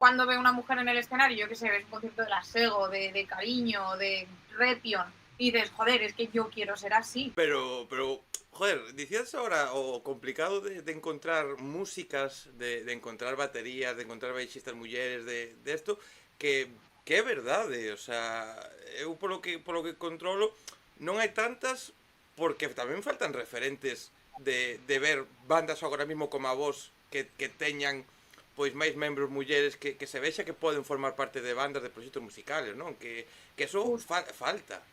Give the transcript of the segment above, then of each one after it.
cuando ve una mujer en el escenario, yo que sé, ves un concierto de La Sego, de Cariño, de Repion, y dices, joder, es que yo quiero ser así. Pero, joder, decías ahora, o complicado de encontrar músicas, de encontrar baterías, de encontrar baixistas mulleres, de esto, que é verdade, o sea, eu polo que controlo, non hai tantas, porque tamén faltan referentes de ver bandas agora mismo como a vos, que teñan pois máis membros mulleres que se vexa que poden formar parte de bandas de proxectos musicales, non? Que eso Justo. falta.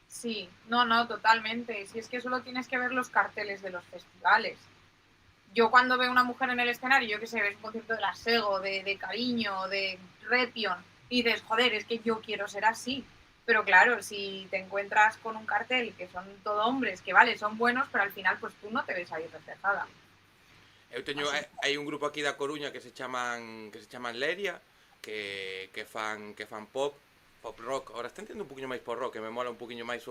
Sí, no, no, totalmente. Si es que solo tienes que ver los carteles de los festivales. Yo cuando veo una mujer en el escenario, yo que sé, ves un concierto de La Sego, de Cariño, de Repion, y dices, joder, es que yo quiero ser así. Pero claro, si te encuentras con un cartel que son todo hombres, que vale, son buenos, pero al final pues tú no te ves ahí reflejada. Eu teño Así hai un grupo aquí da Coruña que se chaman Leria, que fan pop rock. Ahora está entendo un poquinho máis por rock, que me mola un poquinho máis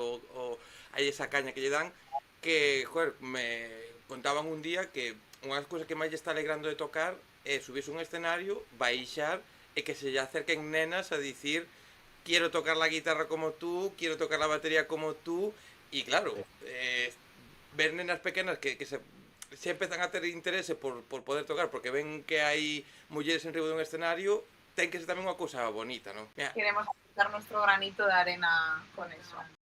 hai esa caña que lle dan que, joder, me contaban un día que unha das cousas que máis lle está alegrando de tocar é subirse un escenario, baixar e que se lle acerquen nenas a dicir quiero tocar la guitarra como tú, quiero tocar la batería como tú, y claro, ver nenas pequenas que se empezan a ter interese por poder tocar, porque ven que hai mulleres en riba dun escenario, ten que ser tamén unha cousa bonita, non? Mira, queremos aportar nuestro granito de arena con eso.